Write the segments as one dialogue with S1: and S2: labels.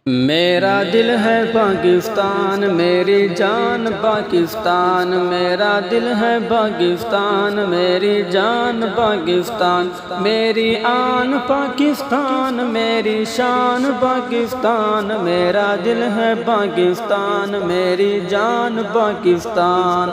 S1: میرا دل ہے پاکستان، میری جان پاکستان، میرا دل ہے پاکستان، میری جان پاکستان، میری آن پاکستان، میری شان پاکستان، میرا دل ہے پاکستان، میری جان پاکستان،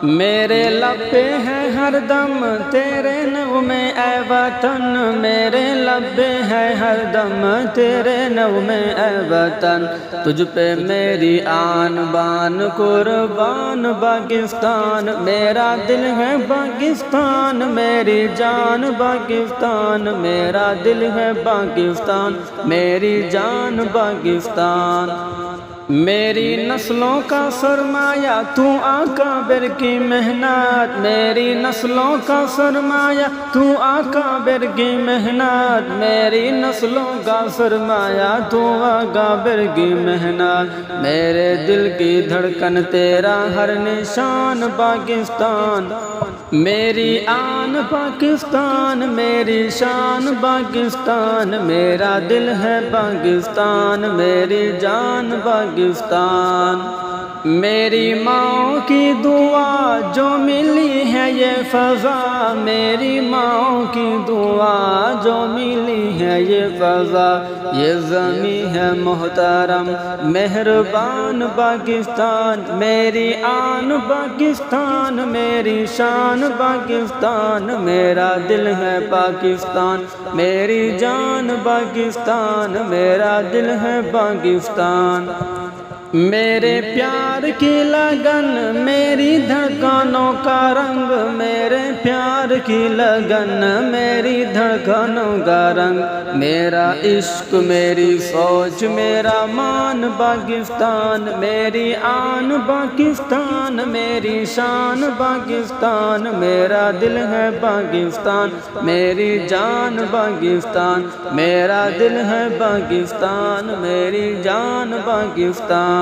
S1: میرے لب پہ ہے ہر دم تیرے نغمے میں اے وطن، میرے لب پہ ہے ہر دم تیرے نغمے میں اے وطن، تجھ پہ میری آن بان قربان پاکستان، میرا دل ہے پاکستان، میری جان پاکستان، میرا دل ہے پاکستان، میری جان پاکستان، میری نسلوں کا سرمایہ تو اکابر کی محنت، میری نسلوں کا سرمایہ تو اکابر کی محنت، میری نسلوں کا سرمایہ تو اکابر کی محنت، میرے دل کی دھڑکن تیرا ہر نشان پاکستان، میری آن پاکستان، میری شان پاکستان، میرا دل ہے پاکستان، میری جان پاکستان، میری ماں کی دعا جو ملی ہے یہ فضا، میری ماں کی دعا جو ملی ہے یہ فضا، یہ زمین ہے محترم مہربان پاکستان، میری آن پاکستان، میری شان پاکستان، میرا دل ہے پاکستان، میری جان پاکستان، میرا دل ہے پاکستان، میرے پیار کی لگن میری دھڑکنوں کا رنگ، میرے پیار کی لگن میری دھڑکنوں کا رنگ، میرا عشق میری سوچ میرا مان پاکستان، میری آن پاکستان، میری شان پاکستان، میرا دل ہے پاکستان، میری جان پاکستان، میرا دل ہے پاکستان، میری جان پاکستان،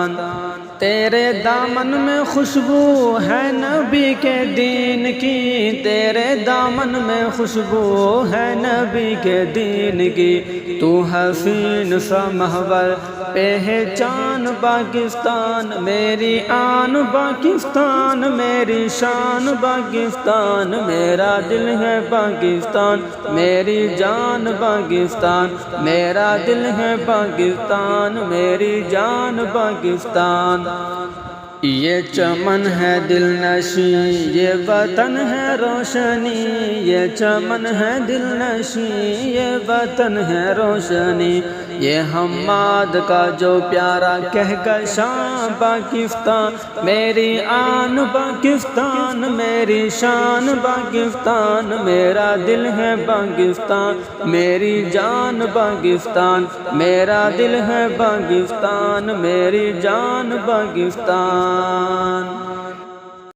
S1: تیرے دامن میں خوشبو ہے نبی کے دین کی، تیرے دامن میں خوشبو ہے نبی کے دین کی، تو حسین سا محور پہچان پاکستان، میری آن پاکستان، میری شان پاکستان، میرا دل ہے پاکستان، میری جان پاکستان، میرا دل ہے پاکستان، میری جان پاکستان، یہ چمن ہے دل نشیں، یہ وطن ہے روشنی، یہ چمن ہے دل نشیں، یہ وطن ہے روشنی، یہ حماد کا جو پیارا کہکشاں پاکستان، میری آن پاکستان، میری شان پاکستان، میرا دل ہے پاکستان، میری جان پاکستان، میرا دل ہے پاکستان، میری جان پاکستان۔